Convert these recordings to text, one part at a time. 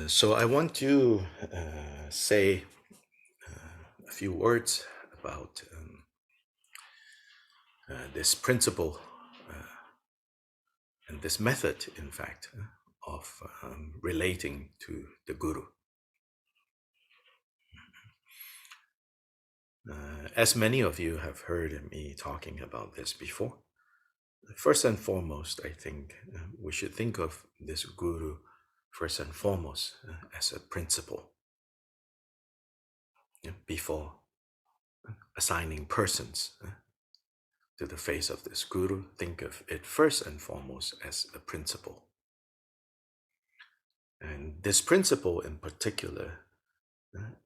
So I want to say a few words about this principle and this method, in fact, of relating to the Guru. As many of you have heard me talking about this before, first and foremost, I think we should think of this Guru first and foremost as a principle before assigning persons to the face of this Guru. Think of it first and foremost as a principle. And this principle in particular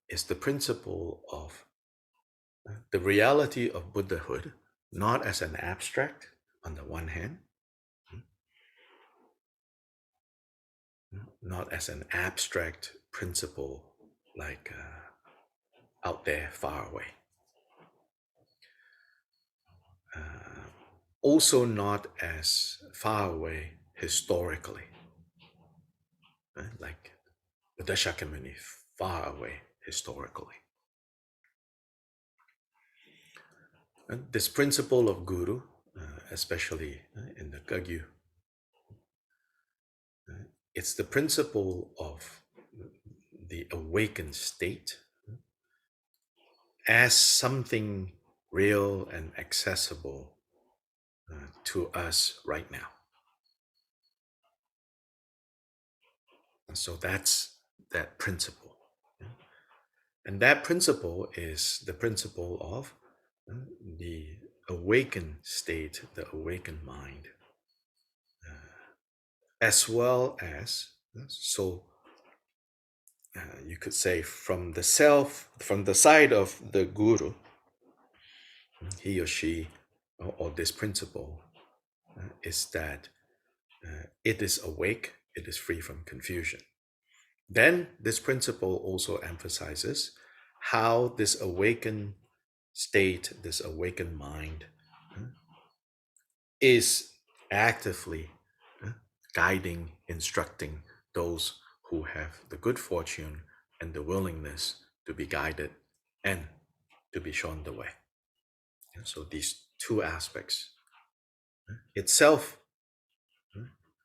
is the principle of the reality of Buddhahood, not as an abstract on the one hand, not as an abstract principle like out there far away. Also not as far away historically, like Buddha Shakyamuni, far away historically. And this principle of Guru, especially in the Kagyu, it's the principle of the awakened state as something real and accessible to us right now. And so that's that principle. And that principle is the principle of the awakened state, the awakened mind, as well as, so you could say from the side of the Guru, he or she, or this principle, is that it is awake, it is free from confusion. Then this principle also emphasizes how this awakened state, this awakened mind, is actively guiding, instructing those who have the good fortune and the willingness to be guided and to be shown the way. And so these two aspects itself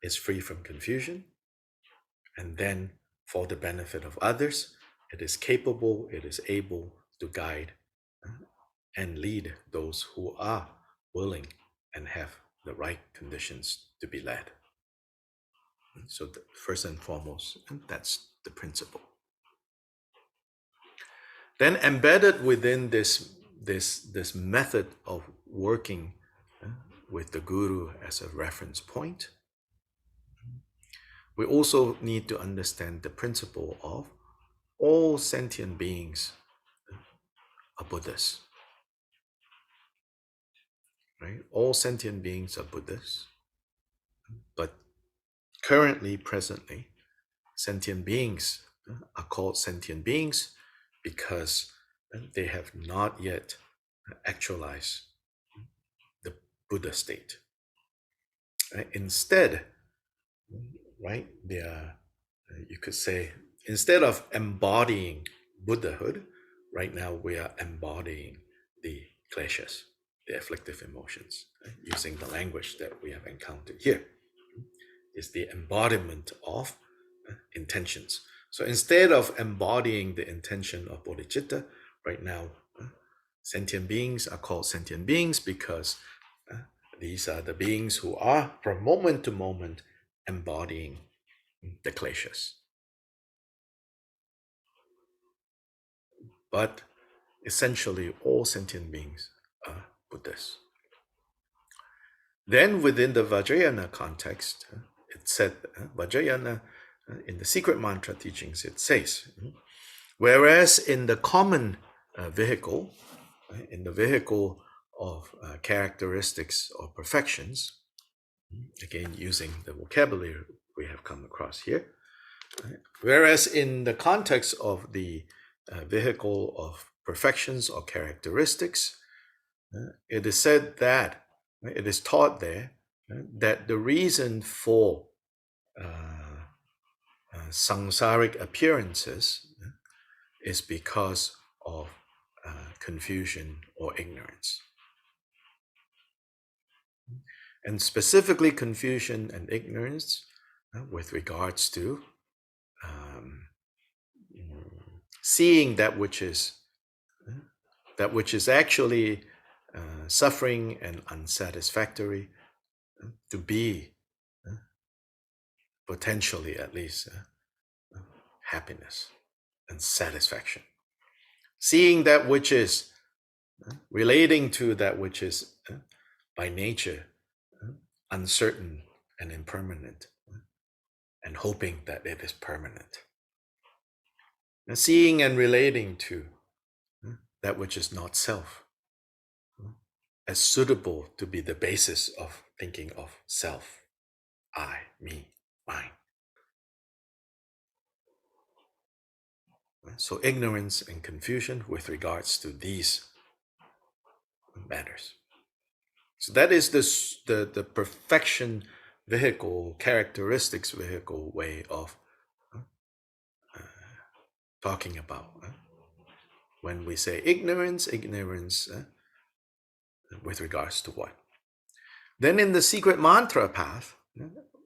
is free from confusion, and then for the benefit of others, it is capable, it is able to guide and lead those who are willing and have the right conditions to be led. So first and foremost, that's the principle. Then embedded within this method of working with the Guru as a reference point, we also need to understand the principle of all sentient beings are Buddhas. Right? All sentient beings are Buddhas, but currently, presently, sentient beings are called sentient beings because they have not yet actualized the Buddha state. Instead, right, they are, you could say, instead of embodying Buddhahood, right now we are embodying the kleshas, the afflictive emotions, using the language that we have encountered here. Is the embodiment of intentions. So instead of embodying the intention of bodhicitta, right now, sentient beings are called sentient beings because these are the beings who are, from moment to moment, embodying the kleshas. But essentially, all sentient beings are Buddhas. Then within the Vajrayana context, it said, Vajrayana, in the secret mantra teachings, it says, whereas in the common vehicle, in the vehicle of characteristics or perfections, again, using the vocabulary we have come across here, whereas in the context of the vehicle of perfections or characteristics, it is said that, it is taught there, that the reason for samsaric appearances is because of confusion or ignorance. And specifically confusion and ignorance with regards to seeing that which is actually suffering and unsatisfactory to be potentially at least happiness and satisfaction. Seeing that which is relating to that which is by nature uncertain and impermanent, and hoping that it is permanent. And seeing and relating to that which is not self as suitable to be the basis of thinking of self, I, me, mine. So ignorance and confusion with regards to these matters. So that is the perfection vehicle, characteristics vehicle way of talking about. When we say ignorance with regards to what? Then in the secret mantra path,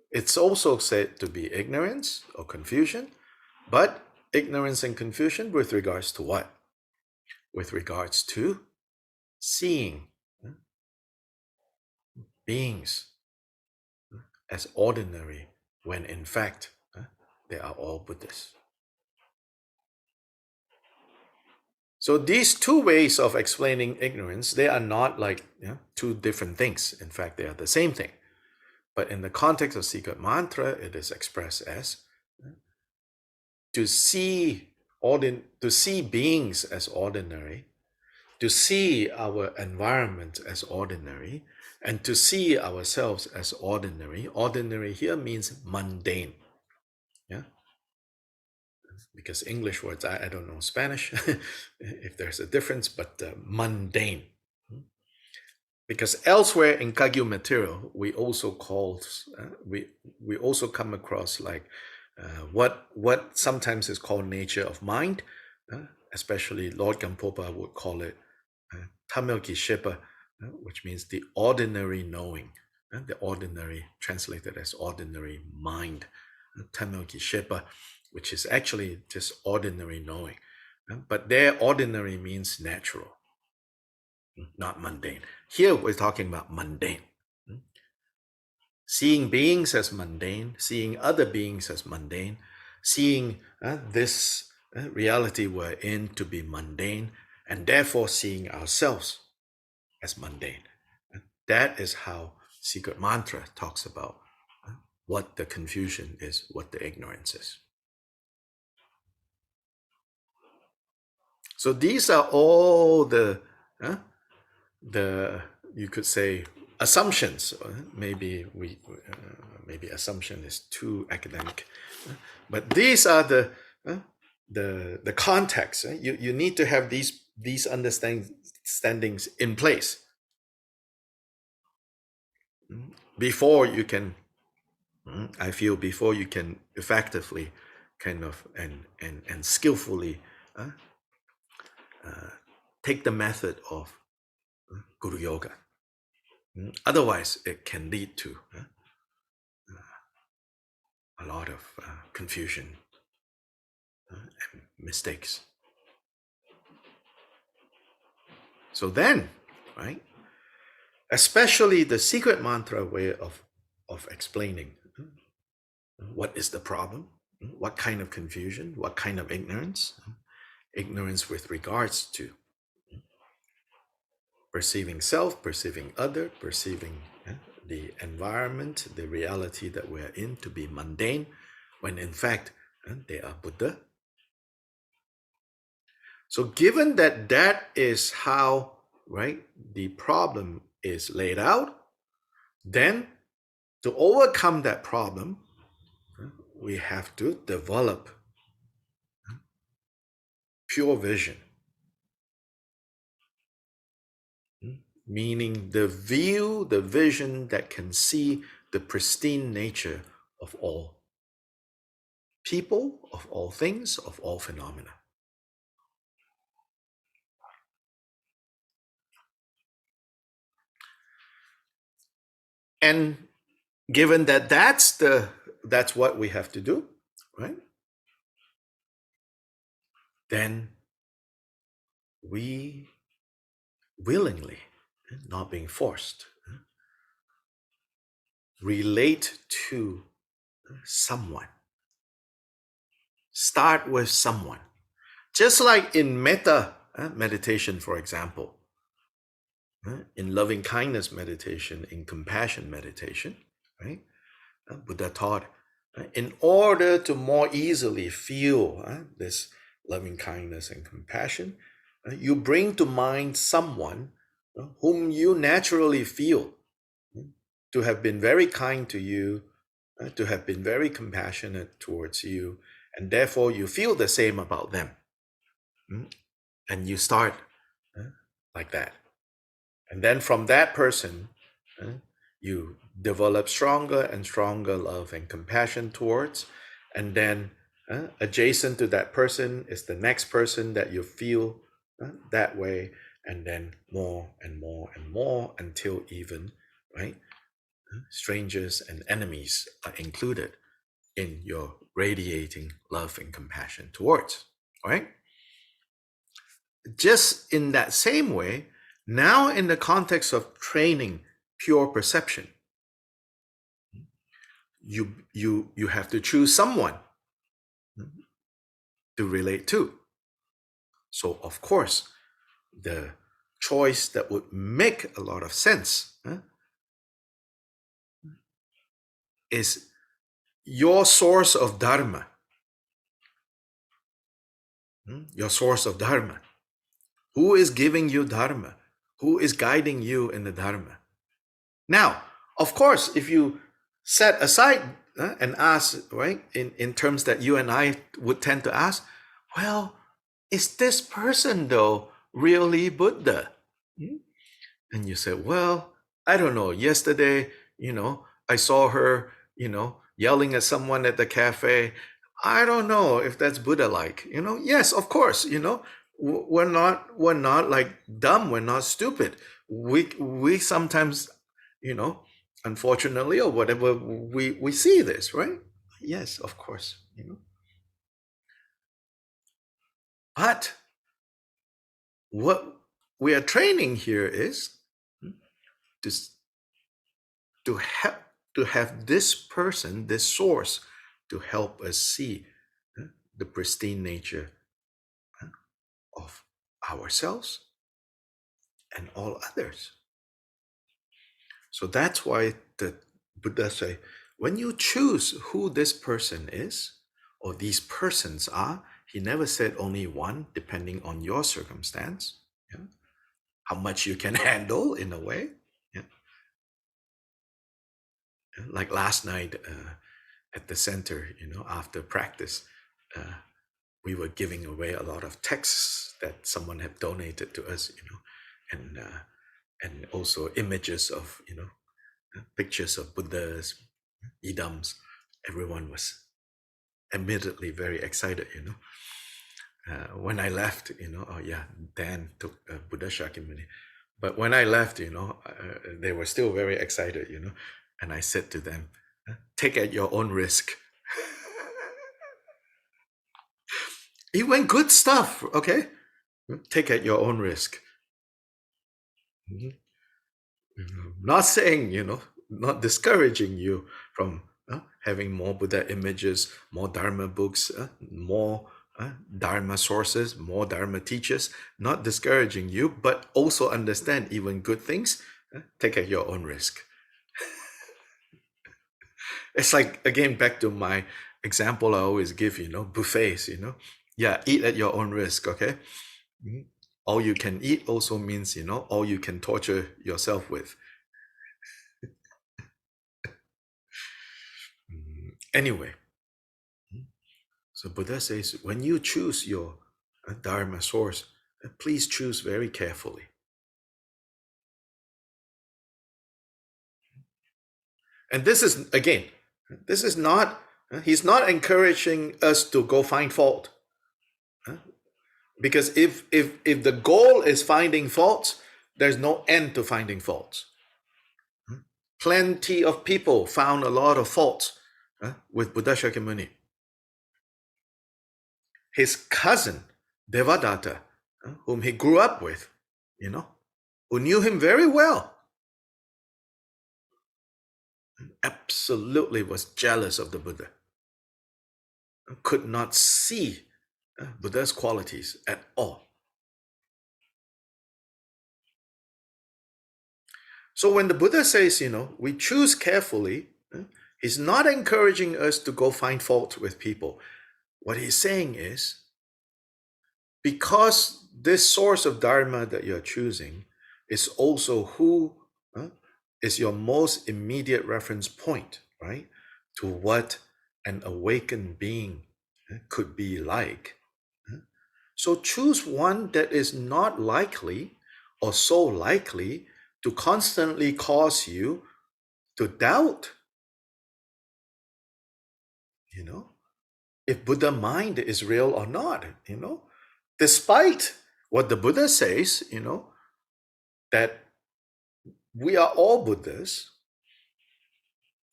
it's also said to be ignorance or confusion, but ignorance and confusion with regards to what? With regards to seeing beings as ordinary when in fact they are all Buddhas. So these two ways of explaining ignorance, they are not like two different things. In fact, they are the same thing. But in the context of secret mantra, it is expressed as to see beings as ordinary, to see our environment as ordinary, and to see ourselves as ordinary. Ordinary here means mundane. Yeah. Because English words, I don't know Spanish, if there's a difference, but mundane. Because elsewhere in Kagyu material, we also we also come across like what sometimes is called nature of mind, especially Lord Gampopa would call it Tamil Kishepa, which means the ordinary knowing, the ordinary translated as ordinary mind, Tamil Kishepa, which is actually just ordinary knowing. But there, ordinary means natural, not mundane. Here, we're talking about mundane. Seeing beings as mundane, seeing other beings as mundane, seeing this reality we're in to be mundane, and therefore seeing ourselves as mundane. That is how Secret Mantra talks about what the confusion is, what the ignorance is. So these are all the you could say assumptions. Maybe assumption is too academic, but these are the context. You need to have these understandings in place before you can. I feel before you can effectively, kind of and skillfully take the method of Guru Yoga. Otherwise, it can lead to a lot of confusion and mistakes. So then, right, especially the secret mantra way of explaining what is the problem, what kind of confusion, what kind of ignorance, ignorance with regards to perceiving self, perceiving other, perceiving the environment, the reality that we're in to be mundane, when in fact they are Buddha. So given that that is how, right, the problem is laid out, then to overcome that problem, we have to develop pure vision. Meaning the vision that can see the pristine nature of all. people, of all things, of all phenomena. And given that that's what we have to do, right? Then we willingly, not being forced, relate to someone. Start with someone. Just like in metta meditation, for example, in loving kindness meditation, in compassion meditation, right? Buddha taught, in order to more easily feel this loving kindness and compassion, you bring to mind someone whom you naturally feel to have been very kind to you, to have been very compassionate towards you, and therefore you feel the same about them. And you start like that. And then from that person, you develop stronger and stronger love and compassion towards. And then adjacent to that person is the next person that you feel that way. And then more and more and more until even, right? Strangers and enemies are included in your radiating love and compassion towards, right? Just in that same way, now in the context of training pure perception, you have to choose someone to relate to. So of course, the choice that would make a lot of sense is your source of Dharma. Your source of Dharma. Who is giving you Dharma? Who is guiding you in the Dharma? Now, of course, if you set aside and ask, right, in terms that you and I would tend to ask, well, is this person though really Buddha? And you say, well, I don't know. Yesterday, I saw her, yelling at someone at the cafe. I don't know if that's Buddha-like. Yes, of course. We're not like dumb. We're not stupid. We sometimes, unfortunately or whatever, we see this, right? Yes, of course. But what we are training here is to help, to have this person, this source, to help us see the pristine nature of ourselves and all others. So that's why the Buddha say, when you choose who this person is, or these persons are, he never said only one, depending on your circumstance, how much you can handle in a way. Like last night at the center, after practice, we were giving away a lot of texts that someone had donated to us, and also images of, pictures of Buddhas, idams. Everyone was admittedly very excited, when I left, oh yeah, Dan took Buddha Shakyamuni. But when I left, they were still very excited, and I said to them, take at your own risk. Even good stuff, okay? Take at your own risk. Not saying, not discouraging you from having more Buddha images, more Dharma books, more Dharma sources, more Dharma teachers, not discouraging you, but also understand even good things, take at your own risk. It's like, again, back to my example I always give, buffets, yeah, eat at your own risk, okay? All you can eat also means, all you can torture yourself with. Anyway, so Buddha says, when you choose your Dharma source, please choose very carefully. And this is, again, this is not He's not encouraging us to go find fault. Because if the goal is finding faults, there's no end to finding faults. Plenty of people found a lot of faults with Buddha Shakyamuni. His cousin, Devadatta, whom he grew up with, who knew him very well, absolutely was jealous of the Buddha, could not see Buddha's qualities at all. So when the Buddha says, we choose carefully, he's not encouraging us to go find fault with people. What he's saying is, because this source of Dharma that you're choosing is also who is your most immediate reference point, right? To what an awakened being could be like. So choose one that is not likely or so likely to constantly cause you to doubt, if Buddha mind is real or not, despite what the Buddha says, that we are all Buddhas.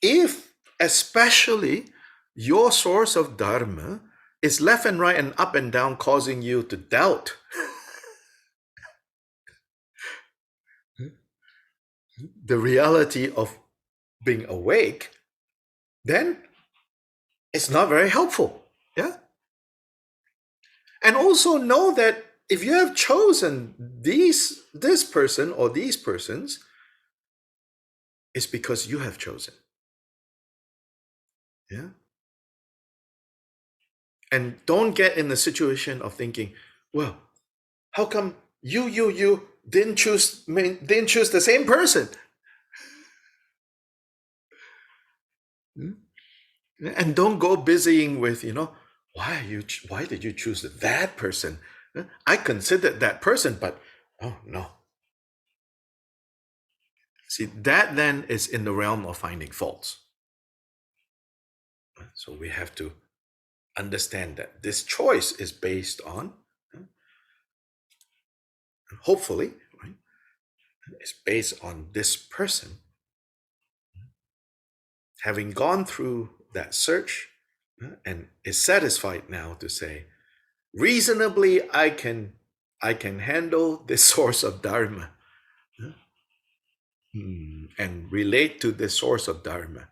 If especially your source of Dharma is left and right and up and down, causing you to doubt the reality of being awake, then it's not very helpful. Yeah. And also know that if you have chosen this person or these persons, it's because you have chosen. Yeah. And don't get in the situation of thinking, well, how come you didn't choose the same person? And don't go busying with, why did you choose that person? I considered that person, but oh no. See, that then is in the realm of finding faults. So we have to understand that this choice is based on, hopefully, right, it's based on this person having gone through that search and is satisfied now to say, reasonably, I can handle this source of Dharma and relate to this source of Dharma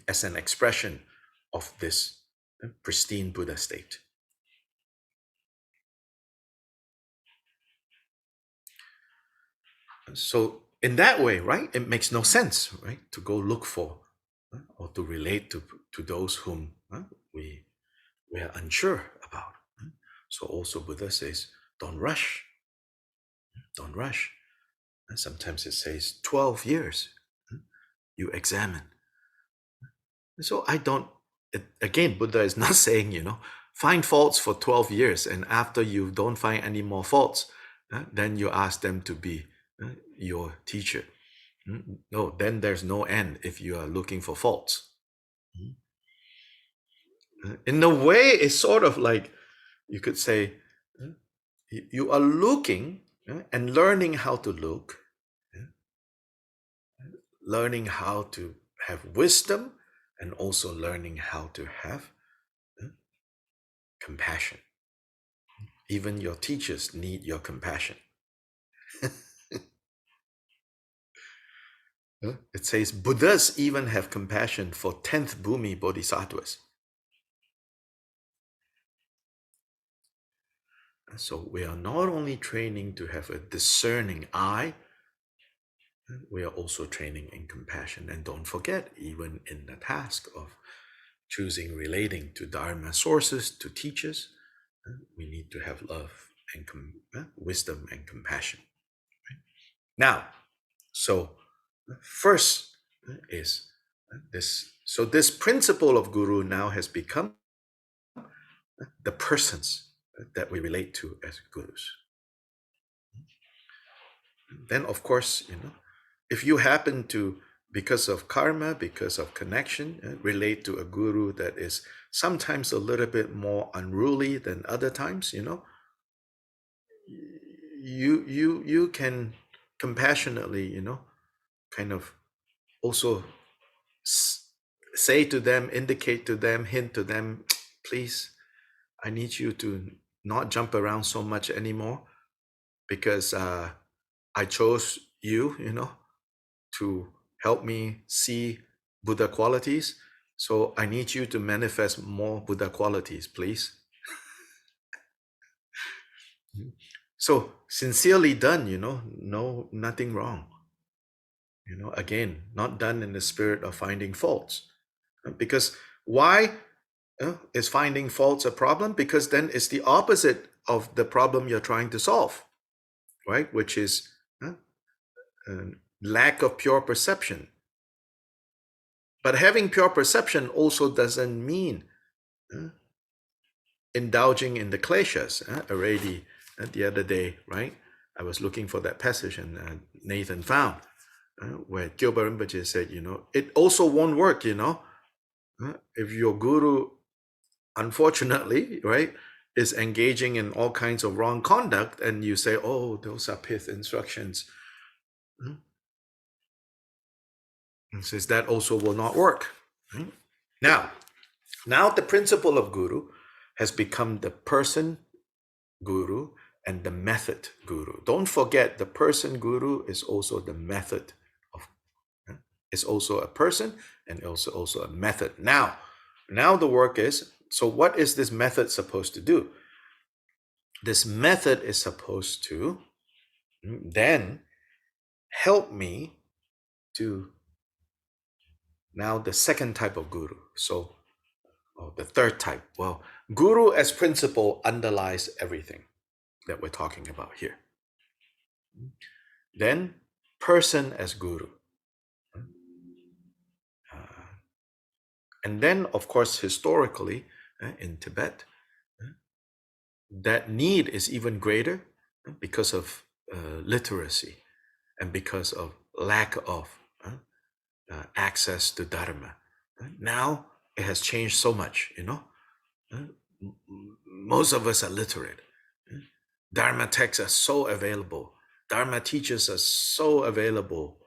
as an expression of this pristine Buddha state. So in that way, right, it makes no sense, right, to go look for or to relate to those whom we are unsure about. So also Buddha says, don't rush. Don't rush. And sometimes it says 12 years you examine. So again, Buddha is not saying, find faults for 12 years and after you don't find any more faults, then you ask them to be your teacher. No, then there's no end if you are looking for faults. In a way, it's sort of like, you could say, you are looking and learning how to look, learning how to have wisdom, and also learning how to have compassion. Even your teachers need your compassion. It says Buddhas even have compassion for 10th Bhumi Bodhisattvas. So we are not only training to have a discerning eye, we are also training in compassion. And don't forget, even in the task of choosing relating to Dharma sources, to teachers, we need to have love and wisdom and compassion. Right? Now, so first is this. So this principle of Guru now has become the persons that we relate to as gurus. Then, of course, if you happen to because of karma, because of connection, relate to a guru that is sometimes a little bit more unruly than other times, you can compassionately, kind of also say to them, indicate to them, hint to them, please, I need you to not jump around so much anymore, because I chose you, to help me see Buddha qualities. So I need you to manifest more Buddha qualities, please. So sincerely done, no, nothing wrong. Again, not done in the spirit of finding faults. Because why is finding faults a problem? Because then it's the opposite of the problem you're trying to solve, right? Which is lack of pure perception. But having pure perception also doesn't mean indulging in the kleshas. Already the other day, right? I was looking for that passage, and Nathan found where Kyobpa Rinpoche said, it also won't work, if your guru, unfortunately, right, is engaging in all kinds of wrong conduct, and you say, oh, those are pith instructions. And says that also will not work. Right? Now the principle of guru has become the person guru and the method guru. Don't forget, the person guru is also the method of. It's also a person and also a method. Now the work is, so what is this method supposed to do? This method is supposed to then help me to now the second type of guru. So the third type. Well, guru as principle underlies everything that we're talking about here. Then person as guru. And then, of course, historically, in Tibet, that need is even greater because of literacy and because of lack of access to Dharma. Now it has changed so much, Most of us are literate. Dharma texts are so available. Dharma teachers are so available,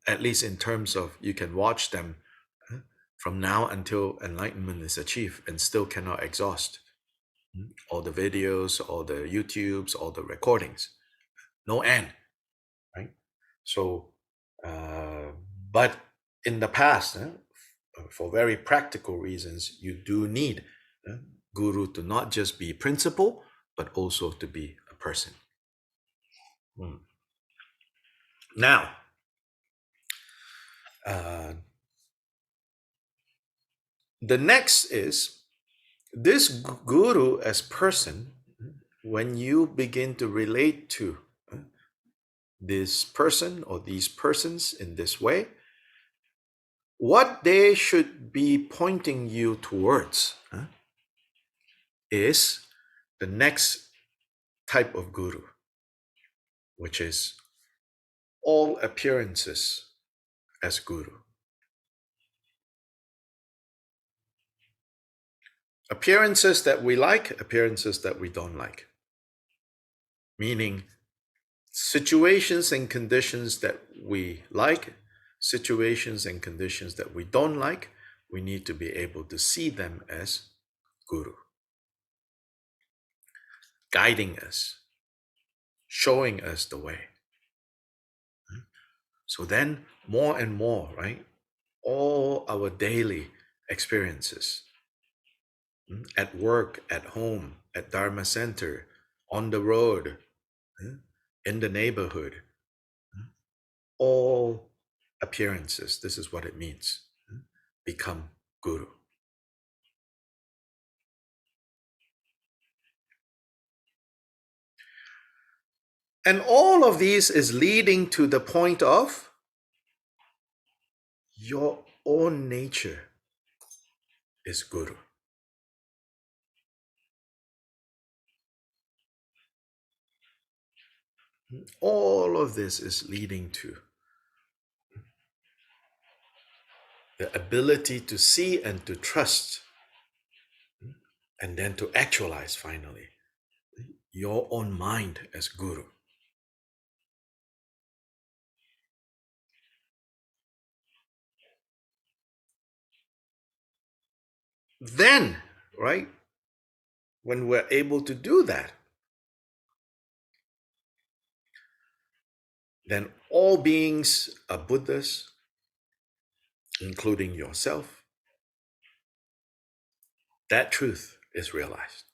at least in terms of you can watch them from now until enlightenment is achieved and still cannot exhaust all the videos, all the YouTubes, all the recordings. No end, right? So, but in the past, for very practical reasons, you do need guru to not just be principle, but also to be a person. Now, the next is this guru as person. When you begin to relate to this person or these persons in this way, what they should be pointing you towards is the next type of guru, which is all appearances as guru. Appearances that we like, appearances that we don't like. Meaning situations and conditions that we like, situations and conditions that we don't like, we need to be able to see them as guru. Guiding us, showing us the way. So then more and more, right? All our daily experiences at work, at home, at Dharma center, on the road, in the neighborhood, all appearances, this is what it means, become guru. And all of these is leading to the point of your own nature is guru. All of this is leading to the ability to see and to trust, and then to actualize finally your own mind as guru. Then, right, when we're able to do that, then all beings are Buddhas, including yourself. That truth is realized.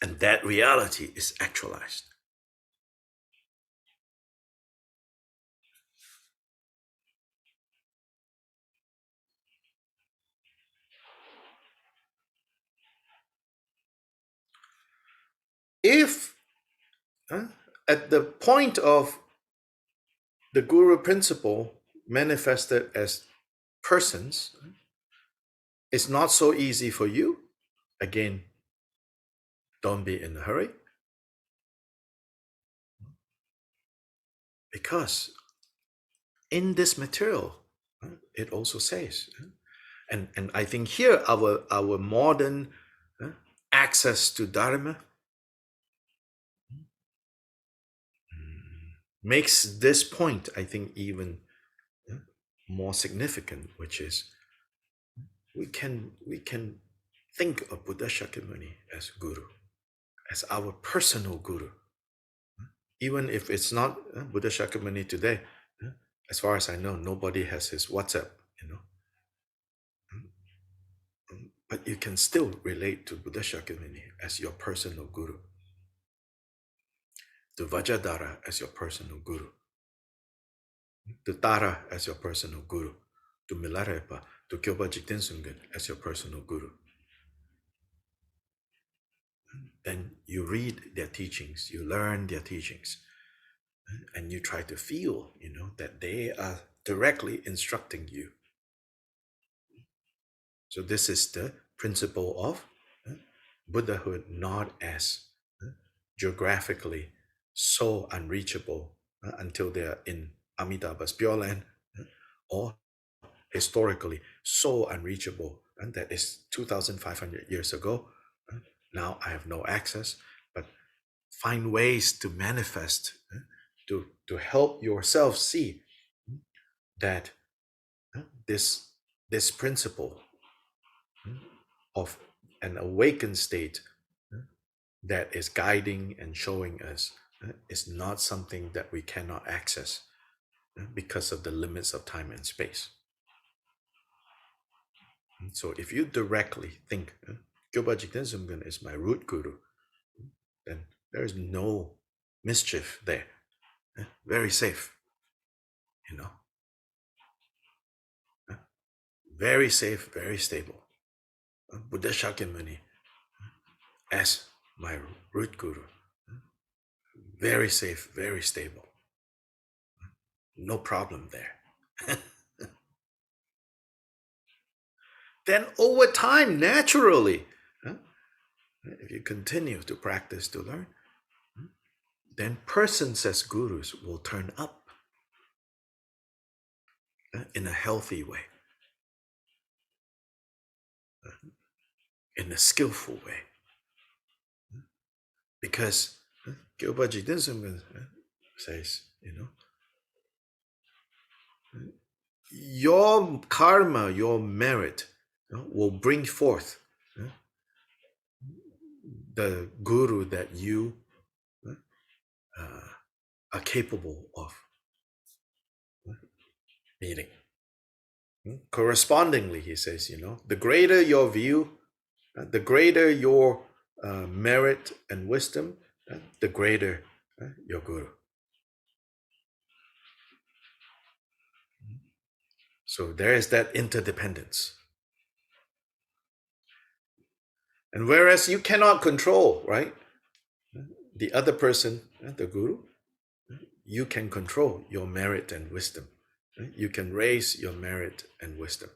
And that reality is actualized. If at the point of the Guru principle manifested as persons, it's not so easy for you, again, don't be in a hurry. Because in this material, it also says, and I think here our modern access to Dharma makes this point, I think, even more significant, which is we can think of Buddha Shakyamuni as guru, as our personal guru, even if it's not Buddha Shakyamuni today. As far as I know, nobody has his WhatsApp, but you can still relate to Buddha Shakyamuni as your personal guru, to Vajradhara as your personal guru, to Tara as your personal guru, to Milarepa, to Kyobpa Jikten Sumgön as your personal guru. Then you read their teachings, you learn their teachings, and you try to feel, that they are directly instructing you. So this is the principle of Buddhahood, not as geographically so unreachable until they are in Amitabha's Pure Land, or historically so unreachable, and that is 2,500 years ago. Now I have no access, but find ways to manifest, to help yourself see that this principle of an awakened state that is guiding and showing us is not something that we cannot access because of the limits of time and space. So if you directly think Kyobpa Jikten Sumgön is my root guru, then there is no mischief there. Very safe, very safe, very stable. Buddha Shakyamuni as my root guru, very safe, very stable. No problem there. Then over time, naturally, if you continue to practice, to learn, then persons as gurus will turn up in a healthy way, in a skillful way. Because Kyobpa Jikten Sumgön says, your karma, your merit will bring forth the guru that you are capable of meeting. Correspondingly, he says, the greater your view, the greater your merit and wisdom, the greater your guru. So there is that interdependence. And whereas you cannot control, right, the other person, the guru, you can control your merit and wisdom. Right? You can raise your merit and wisdom.